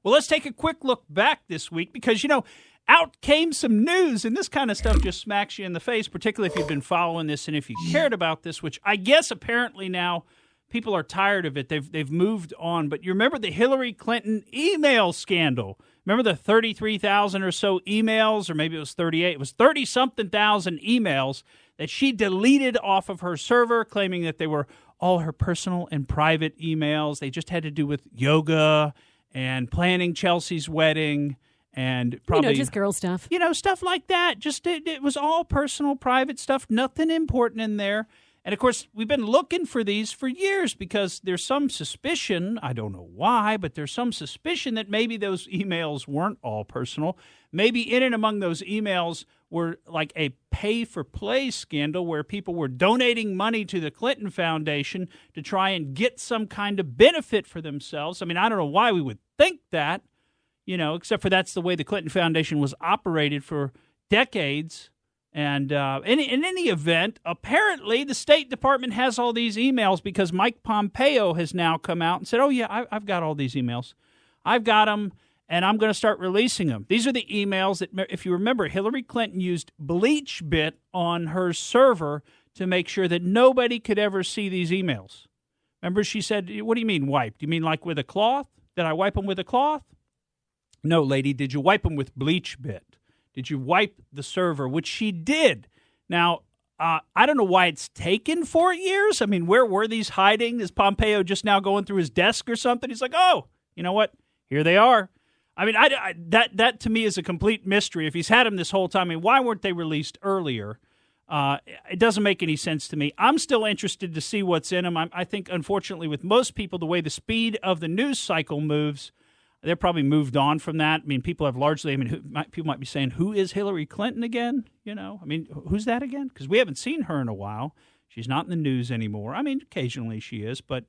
Well, let's take a quick look back this week because, out came some news, and this kind of stuff just smacks you in the face, particularly if you've been following this and if you cared about this, which I guess apparently now people are tired of it. They've moved on. But you remember the Hillary Clinton email scandal? Remember the 33,000 or so emails, or maybe it was 38. It was 30-something thousand emails that she deleted off of her server, claiming that they were all her personal and private emails. They just had to do with yoga and planning Chelsea's wedding and probably just girl stuff. Stuff like that. Just it was all personal, private stuff, nothing important in there. And, of course, we've been looking for these for years because there's some suspicion, I don't know why, but there's some suspicion that maybe those emails weren't all personal. Maybe in and among those emails were like a pay-for-play scandal where people were donating money to the Clinton Foundation to try and get some kind of benefit for themselves. I mean, I don't know why we would think that, except for that's the way the Clinton Foundation was operated for decades. And in any event, apparently the State Department has all these emails because Mike Pompeo has now come out and said, oh, yeah, I've got all these emails. I've got them, and I'm going to start releasing them. These are the emails that, if you remember, Hillary Clinton used BleachBit on her server to make sure that nobody could ever see these emails. Remember, she said, what do you mean wipe? Do you mean like with a cloth? Did I wipe them with a cloth? No, lady, did you wipe them with BleachBit? Did you wipe the server, which she did? Now, I don't know why it's taken 4 years. I mean, where were these hiding? Is Pompeo just now going through his desk or something? He's like, oh, you know what? Here they are. I mean, that to me is a complete mystery. If he's had them this whole time, I mean, why weren't they released earlier? It doesn't make any sense to me. I'm still interested to see what's in them. I think, unfortunately, with most people, the way the speed of the news cycle moves, they're probably moved on from that. I mean, people have largely, people might be saying, who is Hillary Clinton again? I mean, who's that again? Because we haven't seen her in a while. She's not in the news anymore. I mean, occasionally she is, but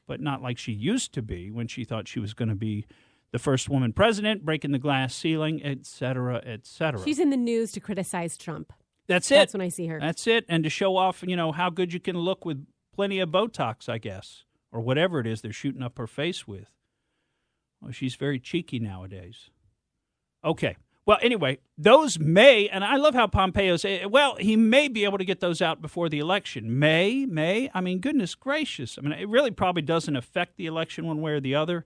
not like she used to be when she thought she was going to be the first woman president, breaking the glass ceiling, et cetera, et cetera. She's in the news to criticize Trump. That's it. That's when I see her. That's it. And to show off, how good you can look with plenty of Botox, I guess, or whatever it is they're shooting up her face with. Well, she's very cheeky nowadays. Okay. Well, anyway, those may, and I love how Pompeo says, well, he may be able to get those out before the election. May. I mean, goodness gracious. I mean, it really probably doesn't affect the election one way or the other.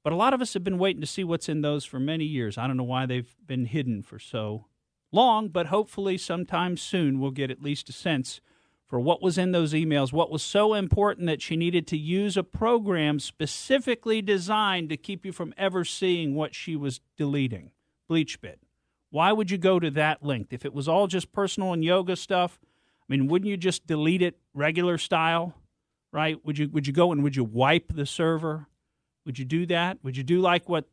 But a lot of us have been waiting to see what's in those for many years. I don't know why they've been hidden for so long, but hopefully sometime soon we'll get at least a sense for what was in those emails, what was so important that she needed to use a program specifically designed to keep you from ever seeing what she was deleting. BleachBit. Why would you go to that length? If it was all just personal and yoga stuff, I mean, wouldn't you just delete it regular style, right? Would you go and would you wipe the server? Would you do that? Would you do like what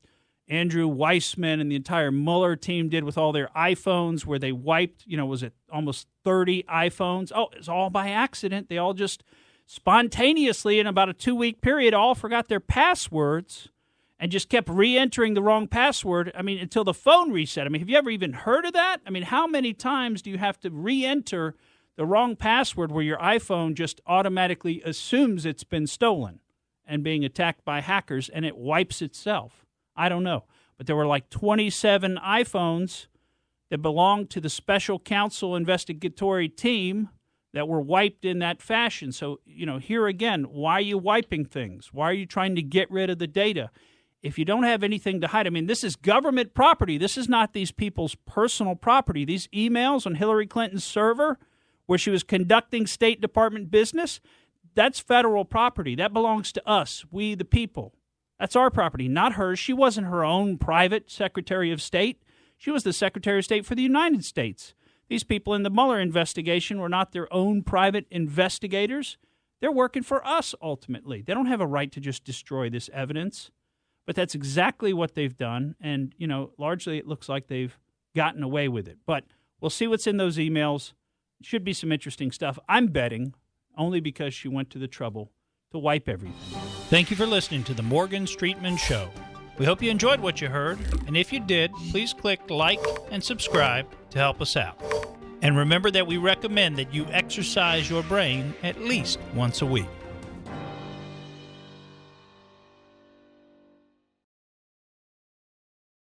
Andrew Weissman and the entire Mueller team did with all their iPhones where they wiped, was it almost 30 iPhones? Oh, it's all by accident. They all just spontaneously in about a 2-week period all forgot their passwords and just kept re-entering the wrong password, until the phone reset. Have you ever even heard of that? How many times do you have to re-enter the wrong password where your iPhone just automatically assumes it's been stolen and being attacked by hackers and it wipes itself? I don't know. But there were like 27 iPhones that belonged to the special counsel investigatory team that were wiped in that fashion. So, here again, why are you wiping things? Why are you trying to get rid of the data? If you don't have anything to hide, this is government property. This is not these people's personal property. These emails on Hillary Clinton's server where she was conducting State Department business, that's federal property. That belongs to us, we the people. That's our property, not hers. She wasn't her own private Secretary of State. She was the Secretary of State for the United States. These people in the Mueller investigation were not their own private investigators. They're working for us, ultimately. They don't have a right to just destroy this evidence. But that's exactly what they've done. And, largely it looks like they've gotten away with it. But we'll see what's in those emails. It should be some interesting stuff. I'm betting only because she went to the trouble to wipe everything. Thank you for listening to the Morgan Streetman Show. We hope you enjoyed what you heard, and if you did, please click like and subscribe to help us out. And remember that we recommend that you exercise your brain at least once a week.